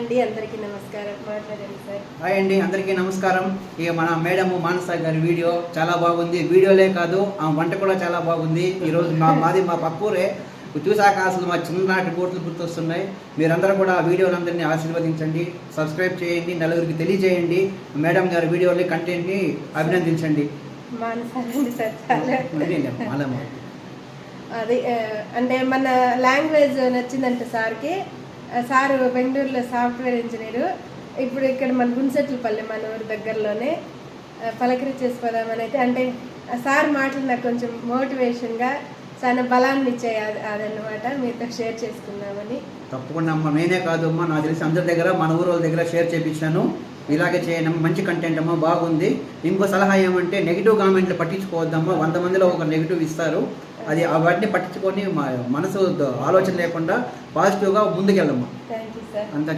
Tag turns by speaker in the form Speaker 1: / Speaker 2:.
Speaker 1: అండి, అందరికీ నమస్కారం. మాట్లాడండి సార్.
Speaker 2: హాయ్ అండి, అందరికీ నమస్కారం. ఇక మన మేడం మానస గారి వీడియో చాలా బాగుంది. వీడియోలే కాదు, ఆ వంట కూడా చాలా బాగుంది. ఈరోజు మాది మా పక్కూరే. చూసాక అసలు మా చిన్ననాటి కోట్లు గుర్తొస్తున్నాయి. మీరందరూ కూడా ఆ వీడియోలందరినీ ఆశీర్వదించండి, సబ్స్క్రైబ్ చేయండి, నలుగురికి తెలియజేయండి. మేడం గారి వీడియోని కంటెంట్ని అభినందించండి.
Speaker 1: అది అంటే మన లాంగ్వేజ్ నచ్చిందంటే సార్కి. సార్ బెంగళూరులో సాఫ్ట్వేర్ ఇంజనీరు. ఇప్పుడు ఇక్కడ మన గుంసెట్లపల్లి, మన ఊరి దగ్గరలోనే పలకరించేసుకోదామని అయితే, అంటే సార్ మాటలు నాకు కొంచెం మోటివేషన్గా చాలా బలాన్ని ఇచ్చాయి. అదన్నమాట మీతో షేర్ చేసుకుందామని.
Speaker 2: తప్పకుండా అమ్మ, నేనే కాదు అమ్మ, నాకు తెలిసి అందరి దగ్గర, మన ఊరు వాళ్ళ దగ్గర షేర్ చేయించాను. ఇలాగే చేయండి, మంచి కంటెంట్ అమ్మ, బాగుంది. ఇంకో సలహా ఏమంటే, నెగిటివ్ కామెంట్లు పట్టించుకోవద్దమ్మా. 100 మందిలో ఒక నెగిటివ్ ఇస్తారు, అది వాటిని పట్టించుకొని మనసు ఆలోచన లేకుండా పాజిటివ్గా ముందుకెళ్ళమ్మా.
Speaker 1: Thank you sir.
Speaker 2: అంతా